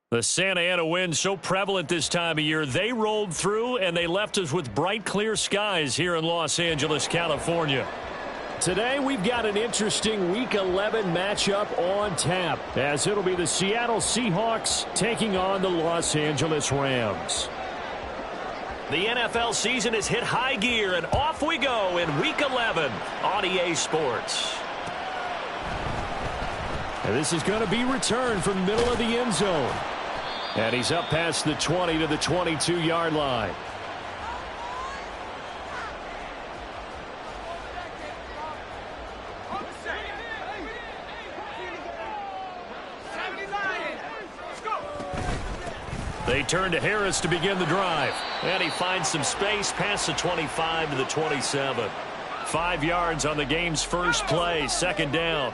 The Santa Ana wind so prevalent this time of year. They rolled through and they left us with bright, clear skies here in Los Angeles, California. Today, we've got an interesting Week 11 matchup on tap, as it'll be the Seattle Seahawks taking on the Los Angeles Rams. The NFL season has hit high gear, and off we go in Week 11 on EA Sports. And this is going to be returned from the middle of the end zone. And he's up past the 20 to the 22-yard line. They turn to Harris to begin the drive. And he finds some space past the 25 to the 27. 5 yards on the game's first play, second down.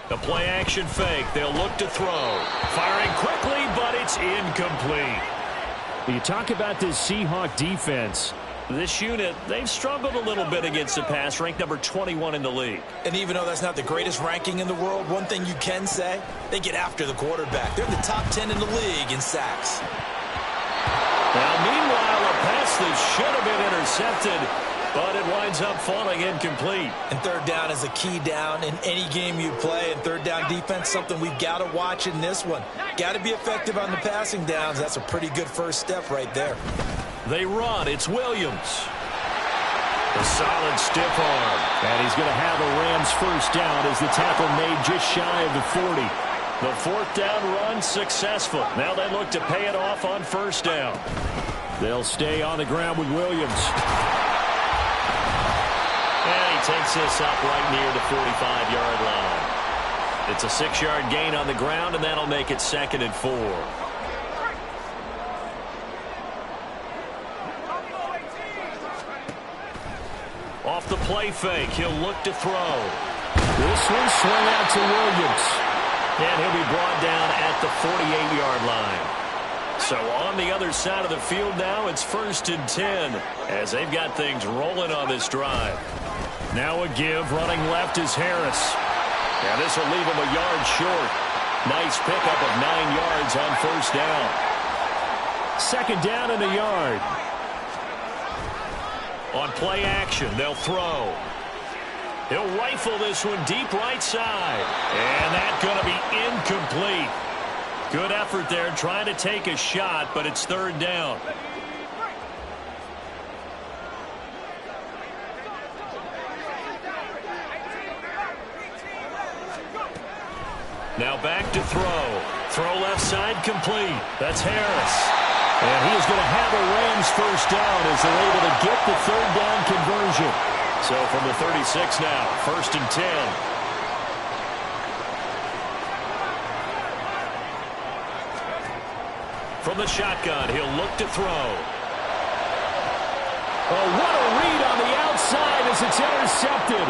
The play-action fake. They'll look to throw. Firing quickly, but it's incomplete. You talk about this Seahawk defense. This unit, they've struggled a little bit against the pass, ranked number 21 in the league. And even though that's not the greatest ranking in the world, one thing you can say, they get after the quarterback. They're in the top 10 in the league in sacks. Now, meanwhile, a pass that should have been intercepted, but it winds up falling incomplete. And third down is a key down in any game you play. And third down defense, something we've got to watch in this one. Got to be effective on the passing downs. That's a pretty good first step right there. They run. It's Williams. A solid stiff arm. And he's going to have a Rams first down as the tackle made just shy of the 40. The fourth down run successful. Now they look to pay it off on first down. They'll stay on the ground with Williams. And he takes this up right near the 45-yard line. It's a 6-yard gain on the ground, and that'll make it 2nd and 4. Off the play fake, he'll look to throw. This one swung out to Williams. And he'll be brought down at the 48-yard line. So on the other side of the field now, it's 1st and 10 as they've got things rolling on this drive. Now a give, running left is Harris. Now this will leave him a yard short. Nice pickup of 9 yards on first down. 2nd down and a yard. On play action, they'll throw. He'll rifle this one deep right side. And that's going to be incomplete. Good effort there trying to take a shot, but it's 3rd down. Now back to throw. Throw left side complete. That's Harris. And he is going to have a Rams first down as they're able to get the 3rd down conversion. So from the 36 now, 1st and 10. From the shotgun, he'll look to throw. Oh, what a read on the outside as it's intercepted.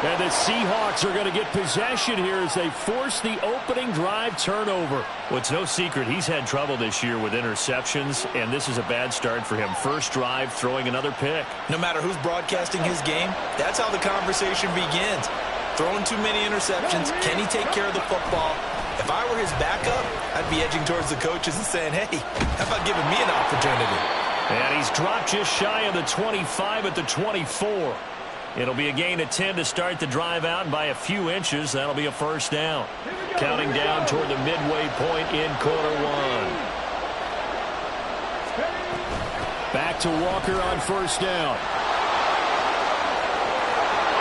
And the Seahawks are going to get possession here as they force the opening drive turnover. Well, it's no secret he's had trouble this year with interceptions, and this is a bad start for him. First drive, throwing another pick. No matter who's broadcasting his game, that's how the conversation begins. Throwing too many interceptions. Can he take care of the football? If I were his backup, I'd be edging towards the coaches and saying, hey, how about giving me an opportunity? And he's dropped just shy of the 25 at the 24. It'll be a gain of 10 to start the drive out, and by a few inches, that'll be a first down. Counting down toward the midway point in quarter one. Back to Walker on first down.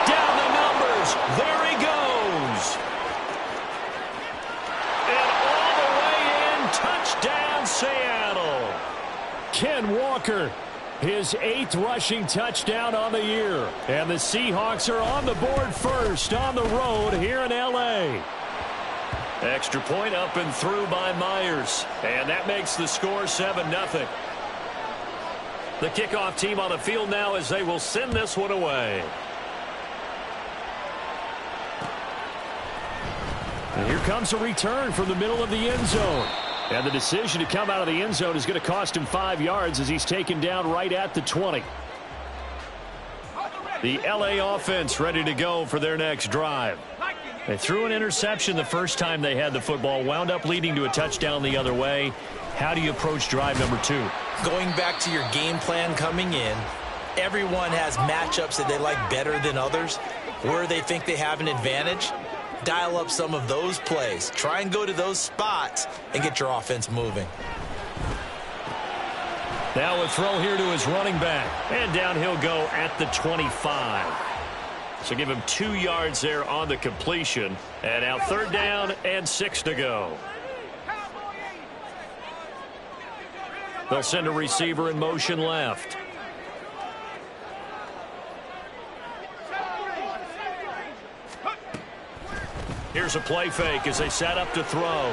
Down the numbers. There he goes. And all the way in. Touchdown, Seattle. Ken Walker. His 8th rushing touchdown on the year. And the Seahawks are on the board first on the road here in L.A. Extra point up and through by Myers. And that makes the score 7-0. The kickoff team on the field now as they will send this one away. And here comes a return from the middle of the end zone. And the decision to come out of the end zone is going to cost him 5 yards as he's taken down right at the 20. The LA offense ready to go for their next drive. They threw an interception the first time they had the football, wound up leading to a touchdown the other way. How do you approach drive number 2? Going back to your game plan coming in, everyone has matchups that they like better than others. Where they think they have an advantage, dial up some of those plays. Try and go to those spots and get your offense moving. Now a throw here to his running back. And down he'll go at the 25. So give him 2 yards there on the completion. And now 3rd down and 6 to go. They'll send a receiver in motion left. Here's a play fake as they set up to throw.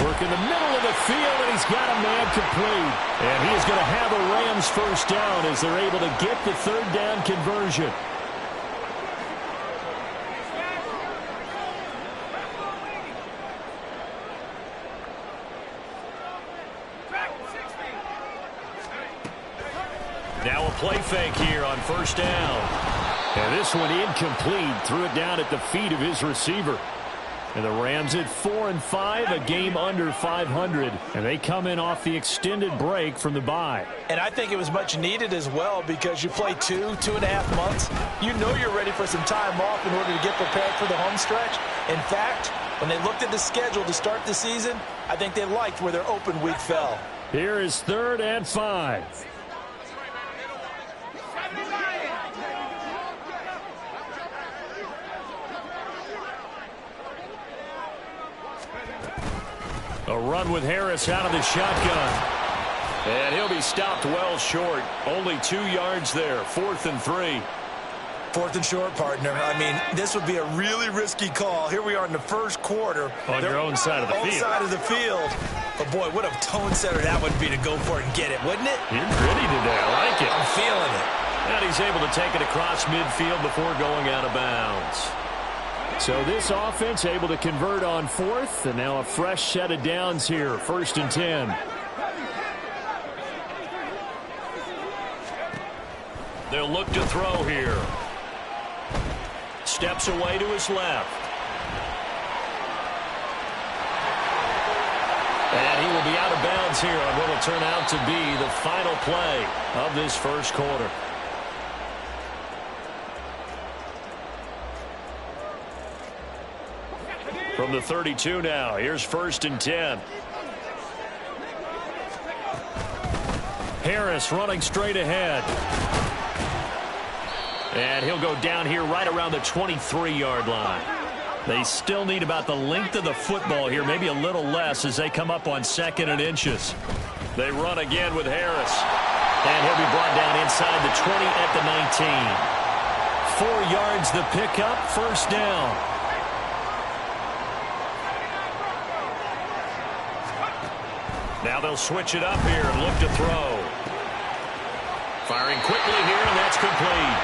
Work in the middle of the field, and he's got a man complete. And he is going to have a Rams first down as they're able to get the 3rd down conversion. Now a play fake here on 1st down. And this one incomplete. Threw it down at the feet of his receiver. And the Rams at 4-5, a game under 500. And they come in off the extended break from the bye. And I think it was much needed as well because you play 2.5 months. You know you're ready for some time off in order to get prepared for the home stretch. In fact, when they looked at the schedule to start the season, I think they liked where their open week fell. Here is 3rd and 5. A run with Harris out of the shotgun. And he'll be stopped well short. Only 2 yards there. 4th and 3. 4th and short, partner. I mean, this would be a really risky call. Here we are in the 1st quarter. On your own side of the field. Side of the field. But, boy, what a tone setter that would be to go for it and get it, wouldn't it? You're gritty today. I like it. I'm feeling it. And he's able to take it across midfield before going out of bounds. So this offense able to convert on 4th, and now a fresh set of downs here, 1st and 10. They'll look to throw here. Steps away to his left. And he will be out of bounds here on what will turn out to be the final play of this 1st quarter. From the 32 now, here's 1st and 10. Harris running straight ahead. And he'll go down here right around the 23-yard line. They still need about the length of the football here, maybe a little less as they come up on 2nd and inches. They run again with Harris. And he'll be brought down inside the 20 at the 19. 4 yards the pickup, 1st down. Now they'll switch it up here and look to throw. Firing quickly here, and that's complete.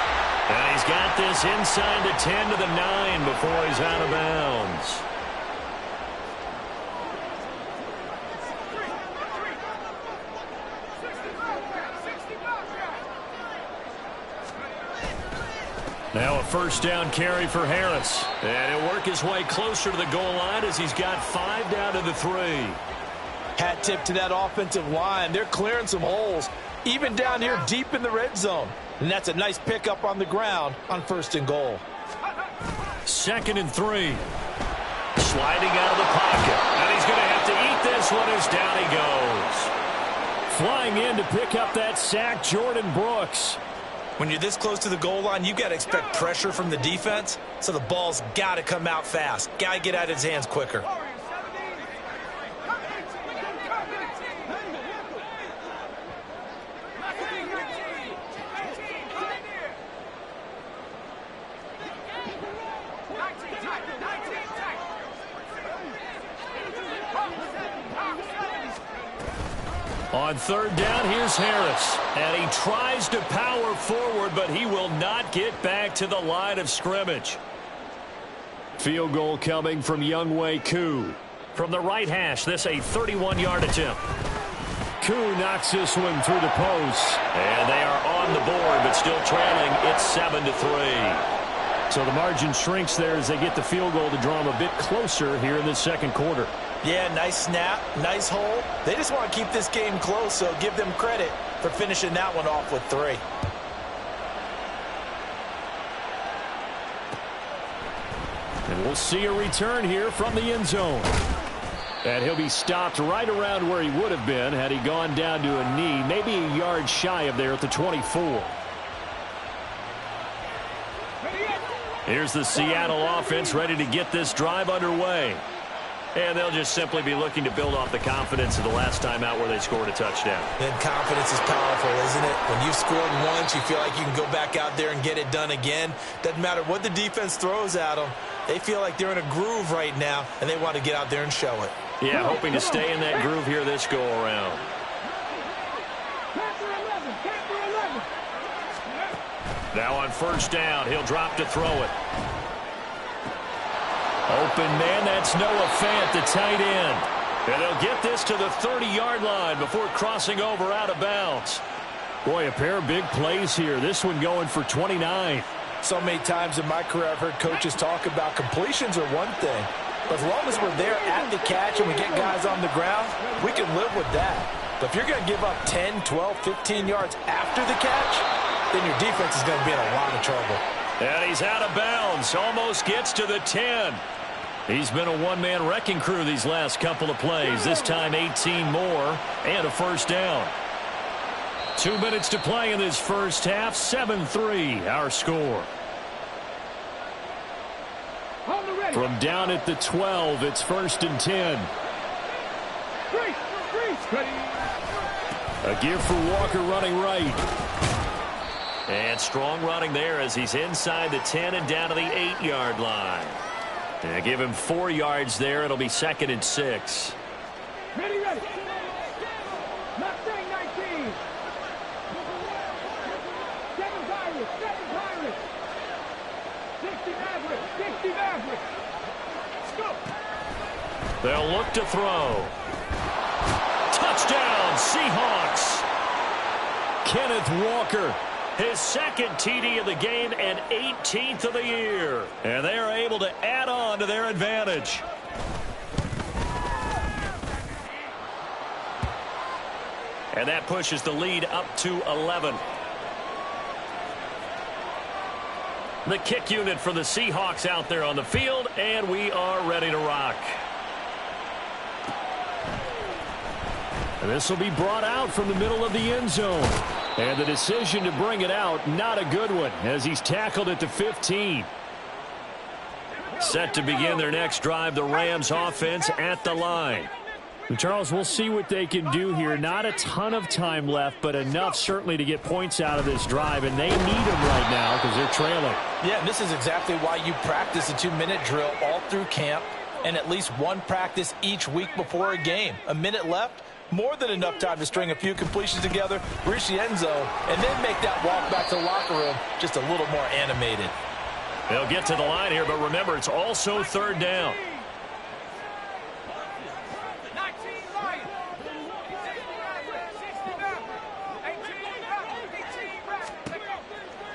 And he's got this inside the 10 to the 9 before he's out of bounds. Now a 1st down carry for Harris. And he'll work his way closer to the goal line as he's got 5 down to the 3. Hat tip to that offensive line. They're clearing some holes, even down here deep in the red zone. And that's a nice pickup on the ground on 1st and goal. 2nd and 3. Sliding out of the pocket. And he's going to have to eat this one as down he goes. Flying in to pick up that sack, Jordan Brooks. When you're this close to the goal line, you've got to expect pressure from the defense, so the ball's got to come out fast. Got to get out of his hands quicker. On 3rd down, here's Harris. And he tries to power forward, but he will not get back to the line of scrimmage. Field goal coming from Younghoe Koo. From the right hash, this a 31-yard attempt. Koo knocks this one through the post. And they are on the board, but still trailing. It's 7-3. So the margin shrinks there as they get the field goal to draw them a bit closer here in the second quarter. Yeah, nice snap, nice hole. They just want to keep this game close, so give them credit for finishing that one off with 3. And we'll see a return here from the end zone. And he'll be stopped right around where he would have been had he gone down to a knee, maybe a yard shy of there at the 24. Here's the Seattle offense ready to get this drive underway. And they'll just simply be looking to build off the confidence of the last time out where they scored a touchdown. And confidence is powerful, isn't it? When you've scored once, you feel like you can go back out there and get it done again. Doesn't matter what the defense throws at them. They feel like they're in a groove right now, and they want to get out there and show it. Yeah, hoping to stay in that groove here this go-around. Now on first down, he'll drop to throw it. Open man, that's Noah Fant, the tight end. And they'll get this to the 30-yard line before crossing over out of bounds. Boy, a pair of big plays here. This one going for 29. So many times in my career I've heard coaches talk about completions are one thing. But as long as we're there at the catch and we get guys on the ground, we can live with that. But if you're going to give up 10, 12, 15 yards after the catch, then your defense is going to be in a lot of trouble. And he's out of bounds. Almost gets to the 10. He's been a one-man wrecking crew these last couple of plays. This time 18 more and a first down. 2 minutes to play in this first half. 7-3 our score. From down at the 12, it's 1st and 10. A give for Walker running right. And strong running there as he's inside the 10 and down to the 8-yard line. And give him 4 yards there. It'll be 2nd and 6. Ready. Mustang 19. 7 Pirates. 60 Mavericks. Let's go. They'll look to throw. Touchdown, Seahawks. Kenneth Walker. His 2nd TD of the game and 18th of the year. And they are able to add on to their advantage. And that pushes the lead up to 11. The kick unit for the Seahawks out there on the field, and we are ready to rock. And this will be brought out from the middle of the end zone. And the decision to bring it out, not a good one, as he's tackled at the 15. Set to begin their next drive, the Rams offense at the line. Charles, we'll see what they can do here. Not a ton of time left, but enough certainly to get points out of this drive, and they need them right now because they're trailing. Yeah, and this is exactly why you practice a 2-minute drill all through camp and at least one practice each week before a game. A minute left. More than enough time to string a few completions together, reach the end zone, and then make that walk back to the locker room just a little more animated. They'll get to the line here, but remember, it's also 3rd down.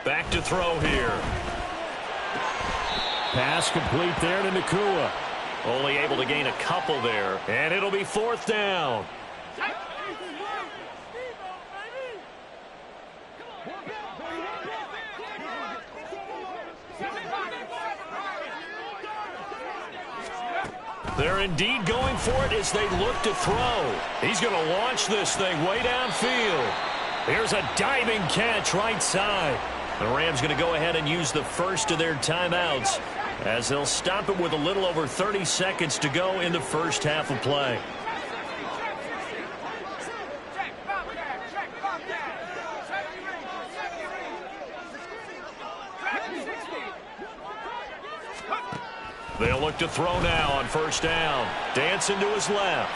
Back to throw here. Pass complete there to Nakua. Only able to gain a couple there, and it'll be 4th down. They're indeed going for it as they look to throw. He's going to launch this thing way downfield. Here's a diving catch right side. The Rams going to go ahead and use the first of their timeouts as they'll stop it with a little over 30 seconds to go in the first half of play. They'll look to throw now on first down. Dancing to his left.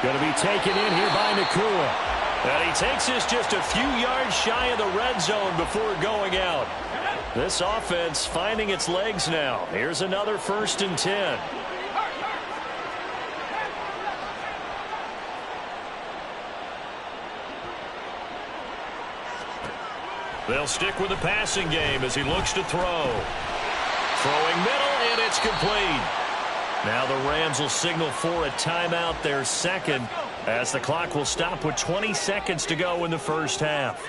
Going to be taken in here by Nakua. And he takes this just a few yards shy of the red zone before going out. This offense finding its legs now. Here's another 1st and 10. They'll stick with the passing game as he looks to throw. Throwing middle, and it's complete. Now the Rams will signal for a timeout, their second, as the clock will stop with 20 seconds to go in the first half.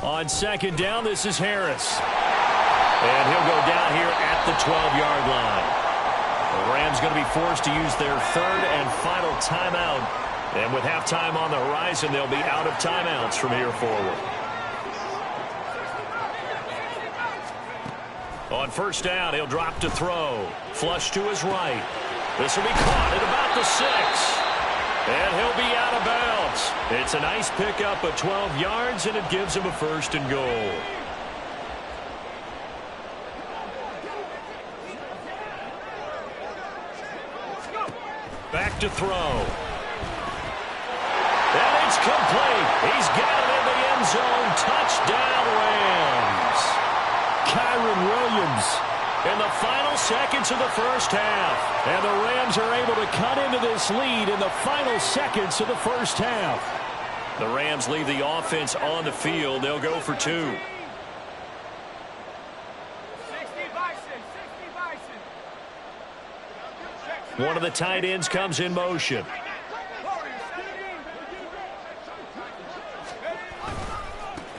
On second down, this is Harris. And he'll go down here at the 12-yard line. The Rams going to be forced to use their third and final timeout. And with halftime on the horizon, they'll be out of timeouts from here forward. On first down, he'll drop to throw. Flush to his right. This will be caught at about the 6. And he'll be out of bounds. It's a nice pickup of 12 yards, and it gives him a first and goal. Back to throw. And it's complete. He's got it in the end zone. Touchdown, Rams. Kyron Williams in the final seconds of the first half. And the Rams are able to cut into this lead in the final seconds of the first half. The Rams leave the offense on the field. They'll go for 2. One of the tight ends comes in motion.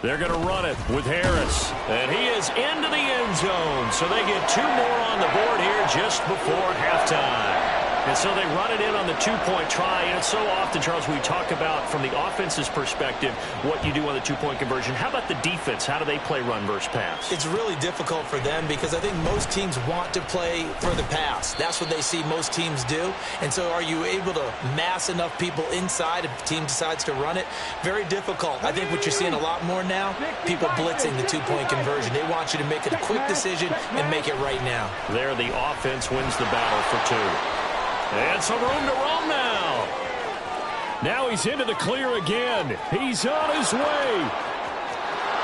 They're going to run it with Harris. And he is into the end zone. So they get 2 more on the board here just before halftime. And so they run it in on the 2-point try. And it's so often, Charles, we talk about from the offense's perspective what you do on the 2-point conversion. How about the defense? How do they play run versus pass? It's really difficult for them because I think most teams want to play for the pass. That's what they see most teams do. And so are you able to mass enough people inside if the team decides to run it? Very difficult. I think what you're seeing a lot more now, people blitzing the 2-point conversion. They want you to make a quick decision and make it right now. There, the offense wins the battle for 2. And some room to roam now. Now he's into the clear again. He's on his way.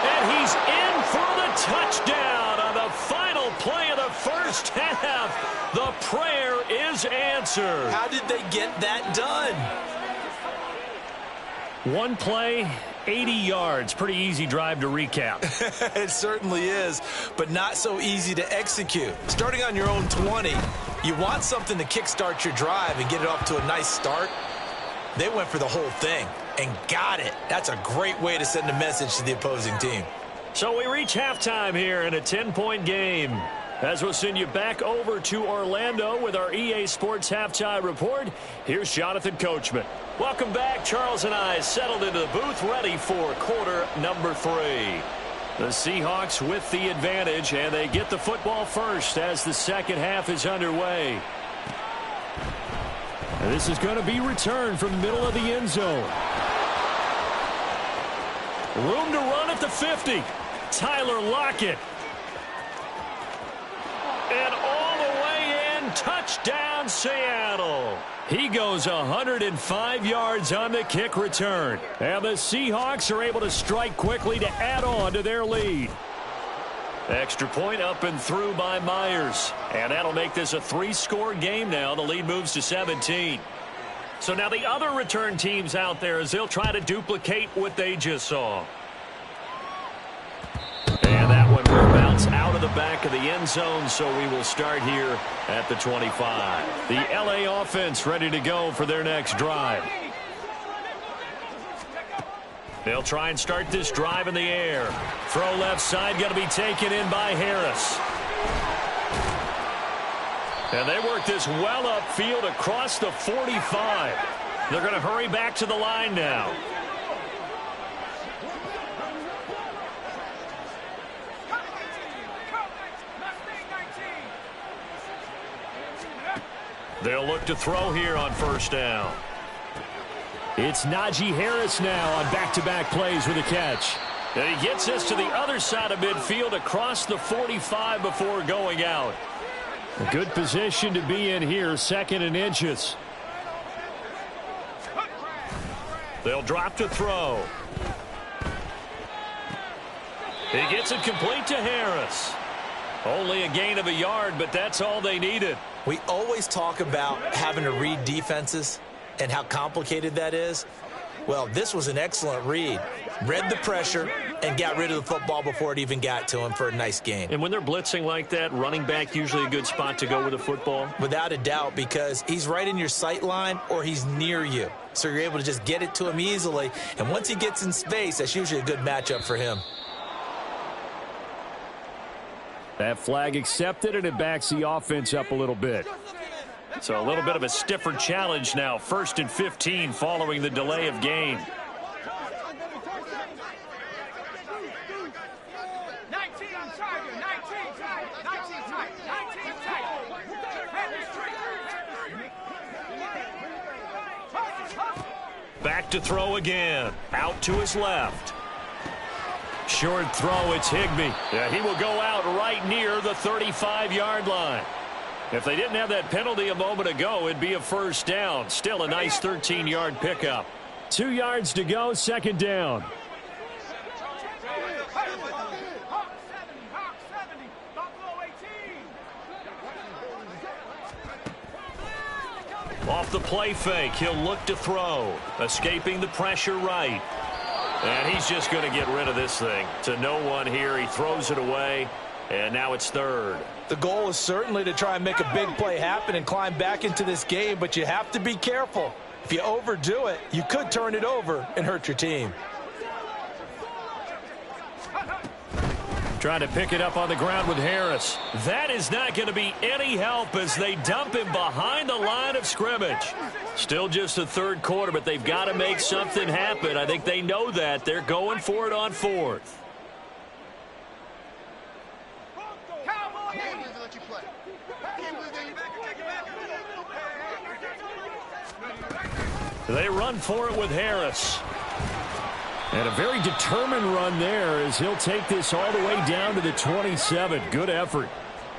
And he's in for the touchdown on the final play of the first half. The prayer is answered. How did they get that done? One play, 80 yards. Pretty easy drive to recap. It certainly is, but not so easy to execute. Starting on your own 20, you want something to kickstart your drive and get it off to a nice start. They went for the whole thing and got it. That's a great way to send a message to the opposing team. So we reach halftime here in a 10-point game. As we'll send you back over to Orlando with our EA Sports Halftime Report, here's Jonathan Coachman. Welcome back. Charles and I settled into the booth ready for quarter number 3. The Seahawks with the advantage, and they get the football first as the second half is underway. And this is going to be returned from the middle of the end zone. Room to run at the 50. Tyler Lockett. And all the way in, touchdown Seattle. He goes 105 yards on the kick return. And the Seahawks are able to strike quickly to add on to their lead. Extra point up and through by Myers. And that'll make this a 3-score game now. The lead moves to 17. So now the other return teams out there as they'll try to duplicate what they just saw. And that one will bounce out of the back of the end zone, so we will start here at the 25. The LA offense ready to go for their next drive. They'll try and start this drive in the air. Throw left side, going to be taken in by Harris. And they work this well upfield across the 45. They're going to hurry back to the line now. They'll look to throw here on first down. It's Najee Harris now on back-to-back plays with a catch. And he gets us to the other side of midfield across the 45 before going out. A good position to be in here, 2nd and inches. They'll drop to throw. He gets it complete to Harris. Only a gain of a yard, but that's all they needed. We always talk about having to read defenses and how complicated that is. Well, this was an excellent read. Read the pressure and got rid of the football before it even got to him for a nice gain. And when they're blitzing like that, running back usually a good spot to go with the football? Without a doubt, because he's right in your sight line or he's near you. So you're able to just get it to him easily. And once he gets in space, that's usually a good matchup for him. That flag accepted, and it backs the offense up a little bit. So a little bit of a stiffer challenge now. 1st and 15 following the delay of game. 19 Tiger, 19 Tiger, 19 Tiger, 19 Tiger. Back to throw again. Out to his left. Short throw, it's Higbee. Yeah, he will go out right near the 35-yard line. If they didn't have that penalty a moment ago, it'd be a first down. Still a nice 13-yard pickup. 2 yards to go, 2nd down. Off the play fake, he'll look to throw. Escaping the pressure right. And he's just going to get rid of this thing. To no one here, he throws it away. And now it's 3rd. The goal is certainly to try and make a big play happen and climb back into this game, but you have to be careful. If you overdo it, you could turn it over and hurt your team. Trying to pick it up on the ground with Harris. That is not going to be any help as they dump him behind the line of scrimmage. Still just the 3rd quarter, but they've got to make something happen. I think they know that. They're going for it on 4th. They run for it with Harris. And a very determined run there as he'll take this all the way down to the 27. Good effort.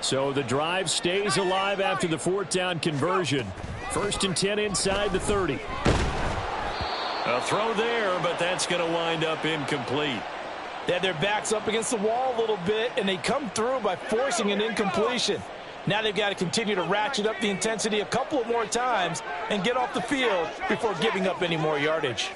So the drive stays alive after the 4th down conversion. 1st and 10 inside the 30. A throw there, but that's going to wind up incomplete. They had their backs up against the wall a little bit, and they come through by forcing an incompletion. Now they've got to continue to ratchet up the intensity a couple of more times and get off the field before giving up any more yardage.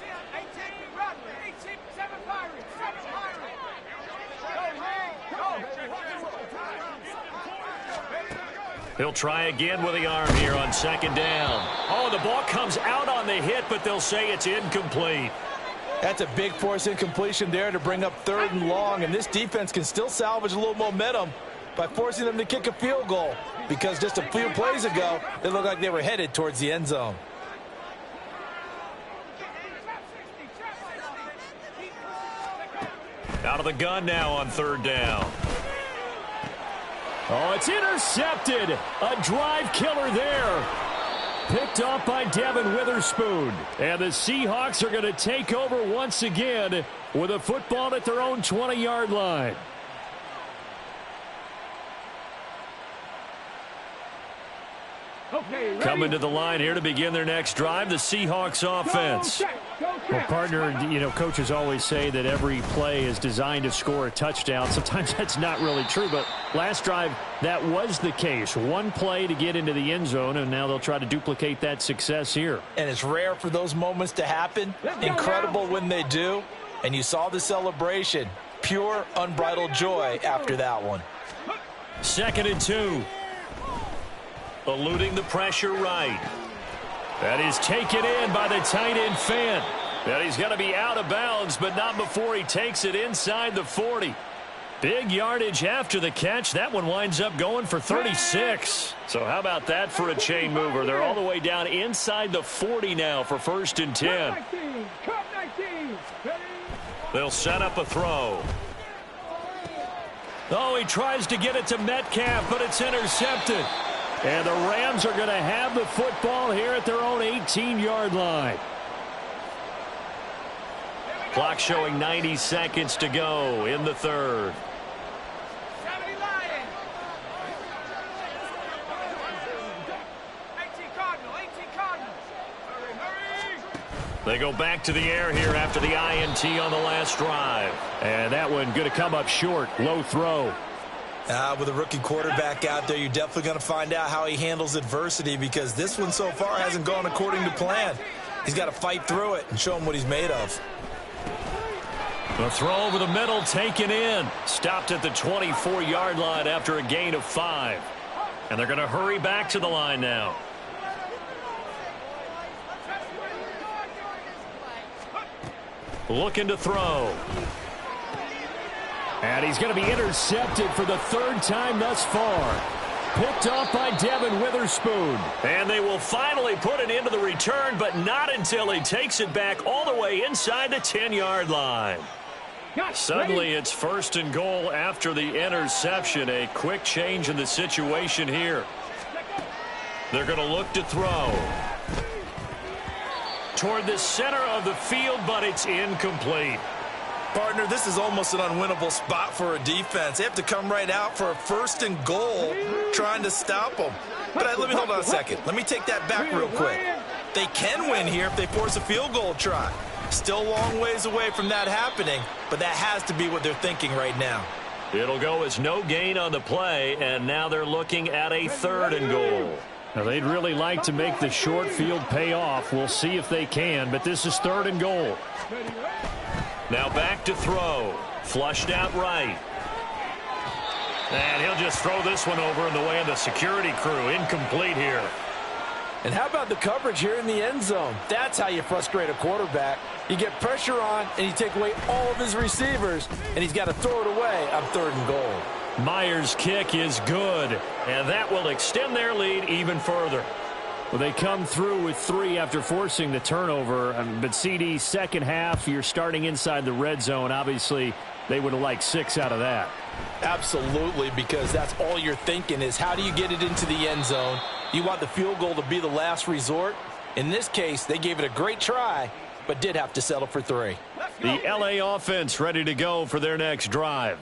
He'll try again with the arm here on 2nd down. Oh, the ball comes out on the hit, but they'll say it's incomplete. That's a big force incompletion there to bring up 3rd and long, and this defense can still salvage a little momentum by forcing them to kick a field goal, because just a few plays ago, they looked like they were headed towards the end zone. Out of the gun now on 3rd down. Oh, it's intercepted. A drive killer there. Picked off by Devin Witherspoon. And the Seahawks are going to take over once again with a football at their own 20-yard line. Okay, coming to the line here to begin their next drive, the Seahawks offense. Well, partner, coaches always say that every play is designed to score a touchdown. Sometimes that's not really true, but last drive, that was the case. One play to get into the end zone, and now they'll try to duplicate that success here. And it's rare for those moments to happen. Incredible when they do. And you saw the celebration. Pure, unbridled joy after that one. 2nd and 2. Eluding the pressure right. That is taken in by the tight end Fant. And he's going to be out of bounds, but not before he takes it inside the 40. Big yardage after the catch. That one winds up going for 36. So how about that for a chain mover? They're all the way down inside the 40 now for 1st and 10. They'll set up a throw. Oh, he tries to get it to Metcalf, but it's intercepted. And the Rams are going to have the football here at their own 18-yard line. Clock showing 90 seconds to go in the 3rd. They go back to the air here after the INT on the last drive. And that one going to come up short. Low throw. With a rookie quarterback out there, you're definitely going to find out how he handles adversity, because this one so far hasn't gone according to plan. He's got to fight through it and show him what he's made of. The throw over the middle, taken in. Stopped at the 24-yard line after a gain of 5. And they're going to hurry back to the line now. Looking to throw. And he's going to be intercepted for the third time thus far. Picked off by Devin Witherspoon. And they will finally put it into the return, but not until he takes it back all the way inside the 10-yard line. Suddenly it's 1st and goal after the interception. A quick change in the situation here. They're going to look to throw. Toward the center of the field, but it's incomplete. Partner, this is almost an unwinnable spot for a defense. They have to come right out for a 1st and goal trying to stop them. But let me hold on a second. Let me take that back real quick. They can win here if they force a field goal try. Still a long ways away from that happening, but that has to be what they're thinking right now. It'll go as no gain on the play, and now they're looking at a 3rd and goal. Now, they'd really like to make the short field pay off. We'll see if they can, but this is 3rd and goal. Now back to throw. Flushed out right. And he'll just throw this one over in the way of the security crew. Incomplete here. And how about the coverage here in the end zone? That's how you frustrate a quarterback. You get pressure on, and you take away all of his receivers, and he's got to throw it away on 3rd and goal. Myers' kick is good, and that will extend their lead even further. Well, they come through with 3 after forcing the turnover. But CD, second half, you're starting inside the red zone. Obviously, they would have liked 6 out of that. Absolutely, because that's all you're thinking is how do you get it into the end zone? You want the field goal to be the last resort. In this case, they gave it a great try, but did have to settle for 3. The LA offense ready to go for their next drive.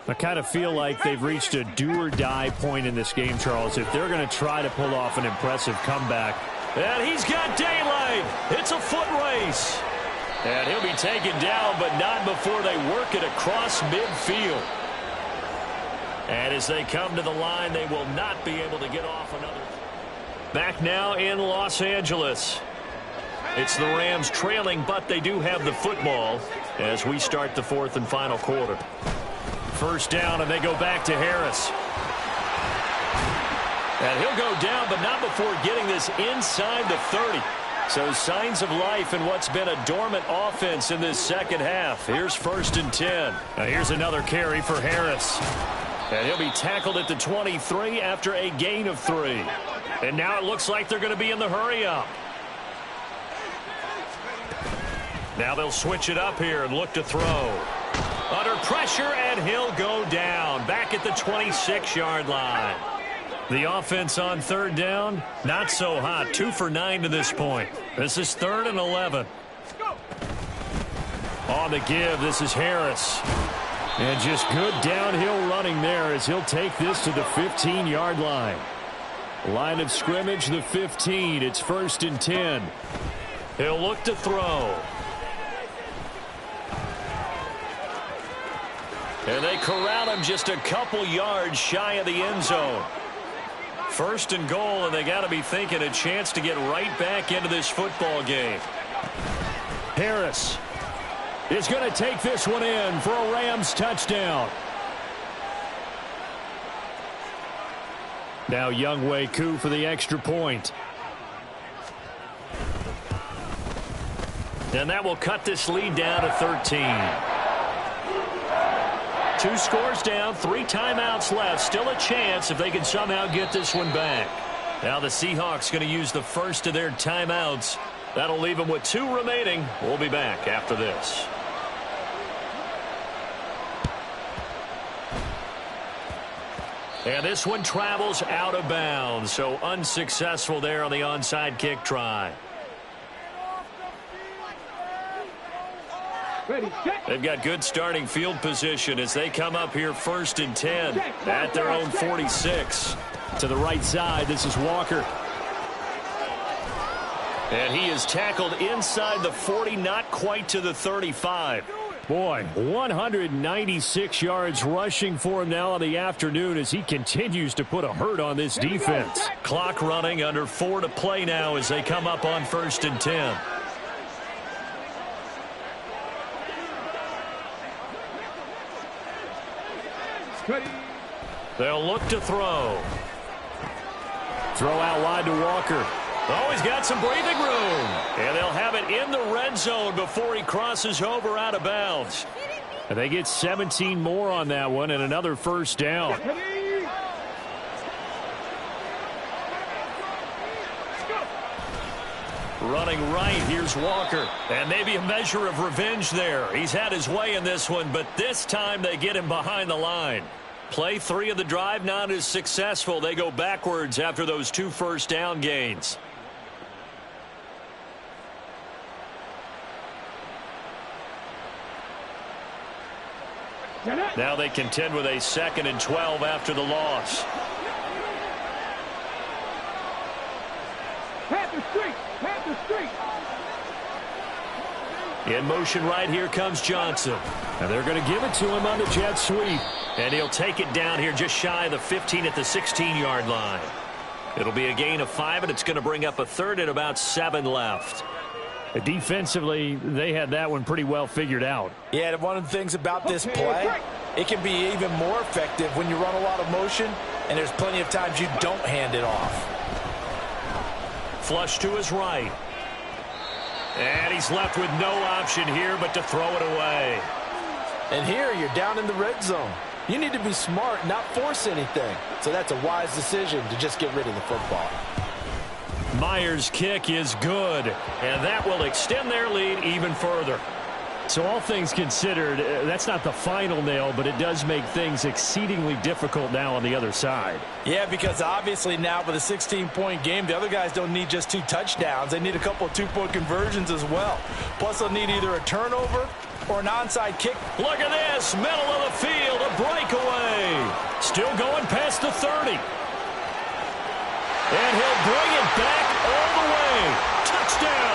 I kind of feel like they've reached a do-or-die point in this game, Charles, if they're going to try to pull off an impressive comeback. And he's got daylight. It's a foot race. And he'll be taken down, but not before they work it across midfield. And as they come to the line, they will not be able to get off another. Back now in Los Angeles. It's the Rams trailing, but they do have the football as we start the 4th and final quarter. 1st down, and they go back to Harris. And he'll go down, but not before getting this inside the 30. So signs of life in what's been a dormant offense in this second half. Here's 1st and 10. Now here's another carry for Harris. And he'll be tackled at the 23 after a gain of 3. And now it looks like they're going to be in the hurry-up. Now they'll switch it up here and look to throw. Under pressure, and he'll go down. Back at the 26-yard line. The offense on 3rd down, not so hot. 2 for 9 to this point. This is 3rd and 11. On the give, this is Harris. And just good downhill running there as he'll take this to the 15-yard line. Line of scrimmage, the 15. It's 1st and 10. He'll look to throw. And they corral him just a couple yards shy of the end zone. 1st and goal, and they got to be thinking a chance to get right back into this football game. Harris is going to take this one in for a Rams touchdown. Now Younghoe Koo for the extra point. And that will cut this lead down to 13. 2 scores down, 3 timeouts left. Still a chance if they can somehow get this one back. Now the Seahawks going to use the first of their timeouts. That'll leave them with 2 remaining. We'll be back after this. And this one travels out of bounds, so unsuccessful there on the onside kick try. They've got good starting field position as they come up here 1st and 10 at their own 46. To the right side, this is Walker. And he is tackled inside the 40, not quite to the 35. Boy, 196 yards rushing for him now on the afternoon as he continues to put a hurt on this defense. Clock running, under 4 to play now as they come up on 1st and 10. They'll look to throw. Throw out wide to Walker. Oh, he's got some breathing room. And they'll have it in the red zone before he crosses over out of bounds. And they get 17 more on that one and another first down. Running right, here's Walker. And maybe a measure of revenge there. He's had his way in this one, but this time they get him behind the line. Play 3 of the drive not as successful. They go backwards after those 2 first down gains. Now they contend with a 2nd and 12 after the loss. In motion right here comes Johnson. And they're going to give it to him on the jet sweep. And he'll take it down here just shy of the 15 at the 16-yard line. It'll be a gain of 5, and it's going to bring up a 3rd and about 7 left. Defensively, they had that one pretty well figured out. Yeah, and one of the things about this play, it can be even more effective when you run a lot of motion, and there's plenty of times you don't hand it off. Flush to his right. And he's left with no option here but to throw it away. And here you're down in the red zone. You need to be smart, not force anything. So that's a wise decision to just get rid of the football. Myers' kick is good, and that will extend their lead even further. So all things considered, that's not the final nail, but it does make things exceedingly difficult now on the other side. Yeah, because obviously now with a 16-point game, the other guys don't need just 2 touchdowns. They need a couple of 2-point conversions as well. Plus, they'll need either a turnover or an onside kick. Look at this, middle of the field, a breakaway. Still going past the 30. And he'll bring it back all the way. Touchdown.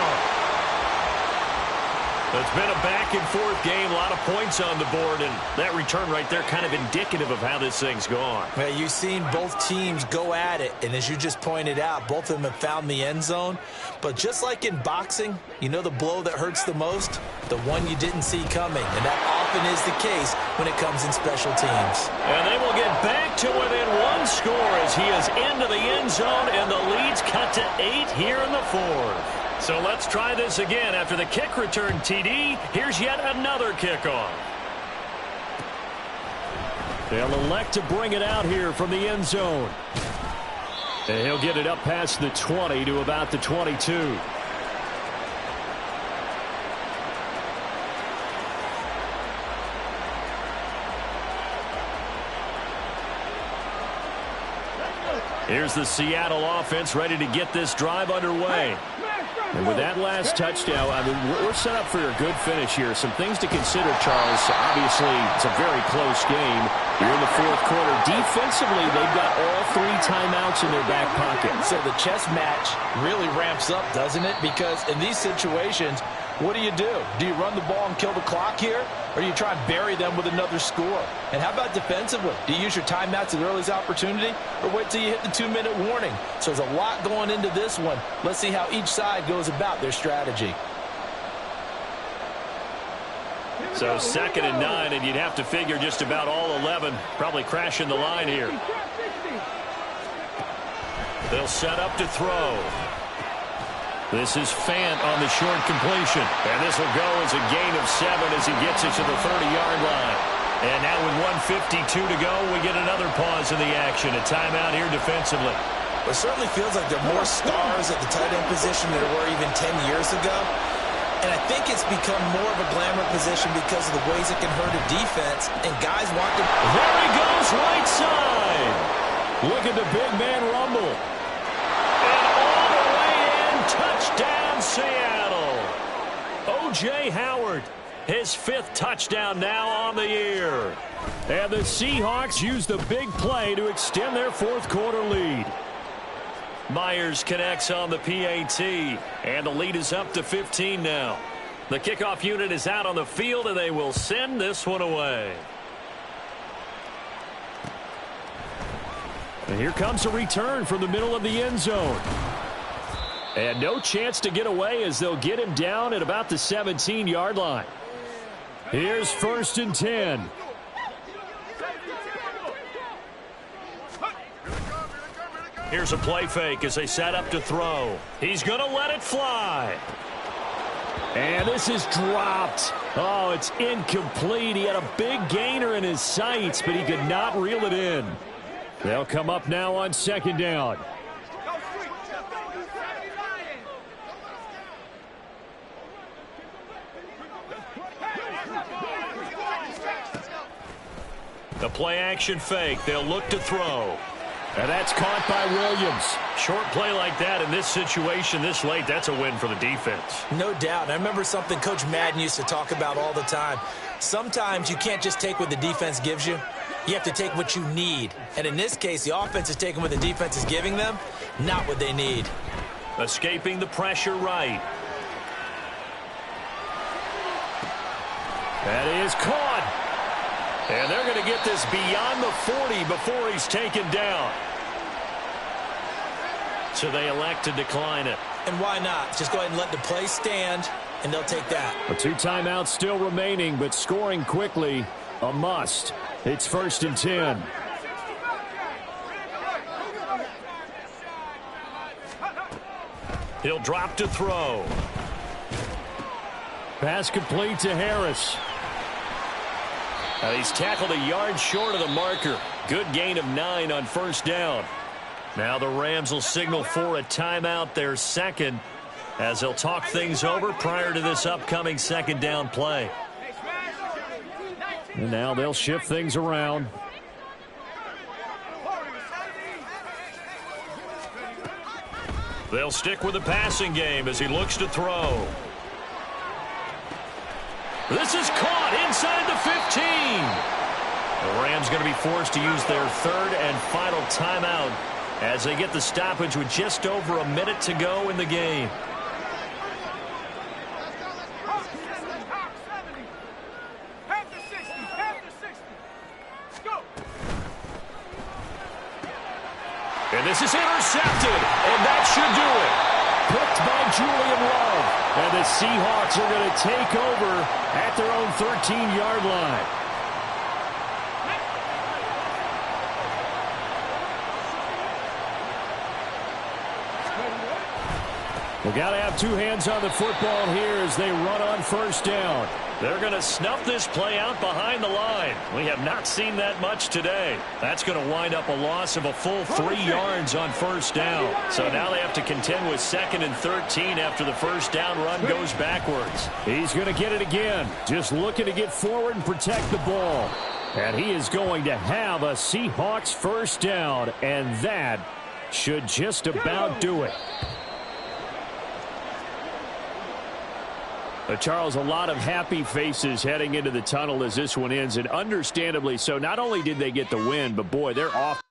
It's been a back-and-forth game, a lot of points on the board, and that return right there kind of indicative of how this thing's gone. Well, you've seen both teams go at it, and as you just pointed out, both of them have found the end zone. But just like in boxing, you know the blow that hurts the most? The one you didn't see coming, and that often is the case when it comes in special teams. And they will get back to within 1 score as he is into the end zone, and the lead's cut to 8 here in the 4th. So let's try this again. After the kick return TD, here's yet another kickoff. They'll elect to bring it out here from the end zone. And he'll get it up past the 20 to about the 22. Here's the Seattle offense ready to get this drive underway. And with that last touchdown, I mean, we're set up for a good finish here. Some things to consider, Charles. Obviously, it's a very close game. You're in the 4th quarter. Defensively, they've got all 3 timeouts in their back pocket. So the chess match really ramps up, doesn't it? Because in these situations, what do? Do you run the ball and kill the clock here? Or do you try and bury them with another score? And how about defensively? Do you use your timeouts at the earliest opportunity? Or wait till you hit the 2-minute warning? So there's a lot going into this one. Let's see how each side goes about their strategy. So 2nd and 9, and you'd have to figure just about all 11 probably crashing the line here. They'll set up to throw. This is Fant on the short completion. And this will go as a gain of 7 as he gets it to the 30-yard line. And now with 1:52 to go, we get another pause in the action. A timeout here defensively. It certainly feels like there are more stars at the tight end position than there were even 10 years ago. And I think it's become more of a glamour position because of the ways it can hurt a defense. And guys want to... There he goes, right side. Look at the big man rumble. And all the way in, touchdown Seattle. O.J. Howard, his 5th touchdown now on the year. And the Seahawks use the big play to extend their 4th quarter lead. Myers connects on the PAT, and the lead is up to 15 now. The kickoff unit is out on the field, and they will send this one away. And here comes a return from the middle of the end zone. And no chance to get away as they'll get him down at about the 17-yard line. Here's 1st and 10. Here's a play fake as they set up to throw. He's going to let it fly. And this is dropped. Oh, it's incomplete. He had a big gainer in his sights, but he could not reel it in. They'll come up now on 2nd down. The play action fake. They'll look to throw. And that's caught by Williams. Short play like that in this situation this late, that's a win for the defense. No doubt. I remember something Coach Madden used to talk about all the time. Sometimes you can't just take what the defense gives you. You have to take what you need. And in this case, the offense is taking what the defense is giving them, not what they need. Escaping the pressure right. That is caught. And they're going to get this beyond the 40 before he's taken down. So they elect to decline it. And why not? Just go ahead and let the play stand, and they'll take that. 2 timeouts still remaining, but scoring quickly, a must. It's 1st and 10. He'll drop to throw. Pass complete to Harris. Now he's tackled a yard short of the marker. Good gain of 9 on 1st down. Now the Rams will signal for a timeout, their 2nd, as they'll talk things over prior to this upcoming 2nd down play. And now they'll shift things around. They'll stick with the passing game as he looks to throw. This is caught inside the 15. The Rams going to be forced to use their 3rd and final timeout as they get the stoppage with just over a minute to go in the game. And this is intercepted, and that should do it. Picked by Julian Love. And the Seahawks are going to take over at their own 13-yard line. We've got to have 2 hands on the football here as they run on 1st down. They're going to snuff this play out behind the line. We have not seen that much today. That's going to wind up a loss of a full 3 yards on 1st down. So now they have to contend with 2nd and 13 after the 1st down run goes backwards. He's going to get it again. Just looking to get forward and protect the ball. And he is going to have a Seahawks 1st down. And that should just about do it. Charles, a lot of happy faces heading into the tunnel as this one ends, and understandably so. Not only did they get the win, but boy, they're off.